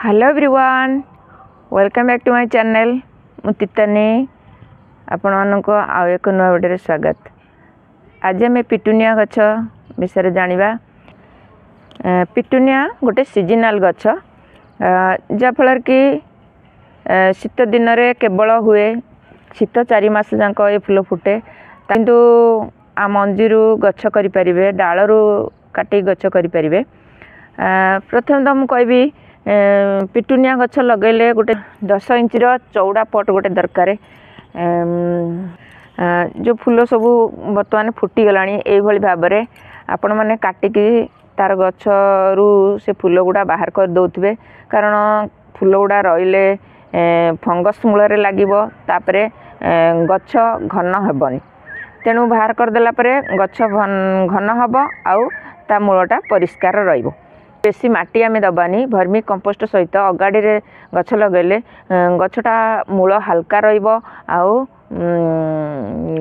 Hello everyone, welcome back to my channel. मुतितानी आपण मानक आउ एक नुआ वीडियो स्वागत। आज आम पिटुनिया गछ विषय जानिबा। पिटुनिया गोटे सीजनल गछ जहाँफल कि शीत दिन में केवल हुए, शीत 4 मास जाक ये फूल फुटे, किंतु आ मंजीरू गछ करें, डालू काटी गछ करें। प्रथम तो मुझे कहबी पिटुनिया गछ लगेले गोटे 10 इंच चौड़ा पट गोटे दरकार। जो फूल सब बर्तमान फुटीगला ये भाव में आपण मैंने काटिकी तार गछ रू से फूल गुड़ा बाहर कर दौथे, कारण फूल गुड़ा रहिले फंगस मूल लगे, गछ घन हेबनी। तेणु बाहर करदेला गछ घन हम आउ ता मूलटा परिष्कार रहिबो। बेसी माटी आमे दबानी, भर्मी कंपोस्ट सहित अगाड़ी रे गछ लगेले गछटा मूल हल्का रहिबो आउ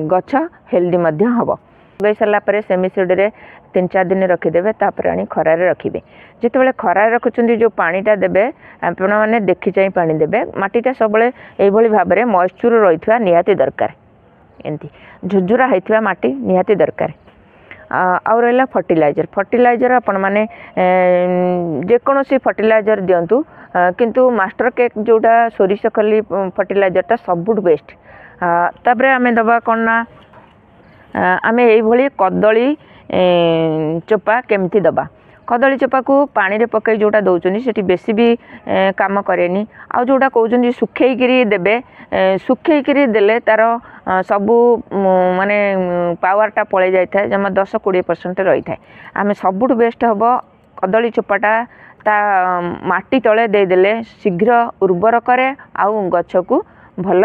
गछ हेल्दी मध्य हबो। गई सारा पर सेमी सीड रे 3-4 दिन रखिदेवे, तापर आनी खरार रखिबे। जितेबाला खरार रखुचंदी जो पानीटा देबे आपण माने देखि चाहि पानी देबे। माटीटा सबले एइभली भाव में मॉइस्चर रहिथवा निहाती दरकार, एंती झुरझुरा होइथवा माटी निहाती दरकार। आउ रहा फर्टिलाइजर। फर्टिलाइजर आपण मैंने जेकोसी फर्टिलाइजर दिंतु, किंतु मास्टर केक जोटा सोरिष खली फर्टिलाइजरटा सबुठ बेस्ट। तापर आमे दबा कौन ना आमे ये कदली चोपा केमती दबा। कदली चोपा को पानी रे पकई जोटा दौरान से बेसी भी काम करेनी। आउ जोटा कहते सुखेकरी देबे, सुखेकरी देले तार सबू माने पावरटा पड़े जाए, जमा 10-20% रही है। आम सबुठ बेस्ट हम कदली चोपाटा ता माटी तले देदेले शीघ्र उर्वर करे आउ गछ को भल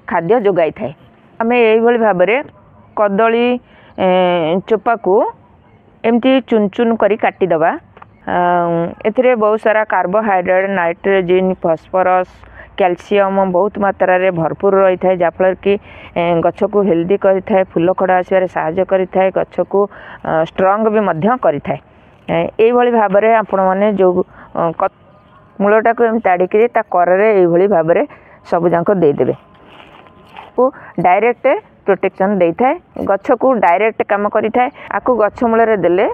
खाद्य जोगाई थाए। आम यही भाव में कदली चोपा को एमती चुन चुन करी काटिदबा। एथिरे बहुत सारा कार्बोहाइड्रेट, नाइट्रोजन, फॉस्फोरस, कैल्शियम बहुत मात्रा रे भरपूर रही है, जहाँफल कि गछ को हेल्दी करें, फूल खड़ा आसबार साहाय्य करें, गछ को स्ट्रंग भी मध्य करें। यही भाव में आपण मैंने जो मूलटा को एम ताड़िकी करे ये भाव में सब जाक देदेवे को डायरेक्ट प्रोटेक्शन दे थाए, गछ को डायरेक्ट काम करि थाए। आकु गछ मूल देले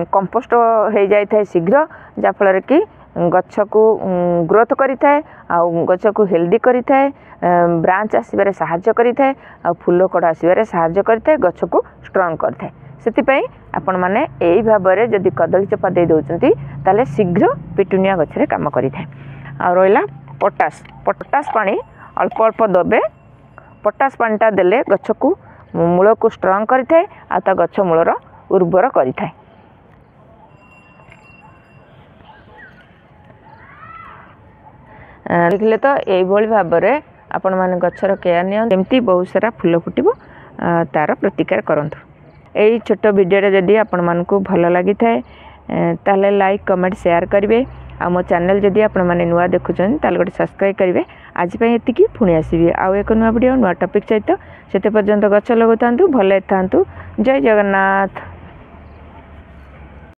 कंपोस्ट हो जाए शीघ्र, जहाँफल कि गछ को ग्रोथ करि थाए आउ गछ को हेल्दी करि थाए, ब्रांच आसबार साहाय्य करि थाए आउ फूल कड़ा आसबार साहाय्य करि थाए, गछ को स्ट्रंग करि थाए। सेतिपई आपण माने एई भाव में जदि कदली चोपा दे दउचंती ताले शीघ्र पिटुनिया गछरे काम करि थाए। आ रोइला पोटास। पोटास पानी अल्प अल्प दबे। पोटास पानीटा देले गछ को मूल को स्ट्रंग करि थाए आ ता गछ मूलर उर्वर करि थाए। देखले तो यही भाव में आपण मैंने गचर केयर निमती बहुत सारा फूल फुटब, तार प्रतिकार करंतु। यही छोट वीडियो जदि आपण मानकु भल लगी थाए ताले लाइक कमेंट शेयर करेंगे। आ मो चैनल जदि आपण माने नुआ देखुछन ताले गोटे सब्सक्राइब करेंगे। आज पे एतिकी पुणी आसबि आउ एक नुआ वीडियो नुआ टॉपिक सहित। सेते पर्यंत गछ लगौतांतु, भले थांतु। जय जगन्नाथ।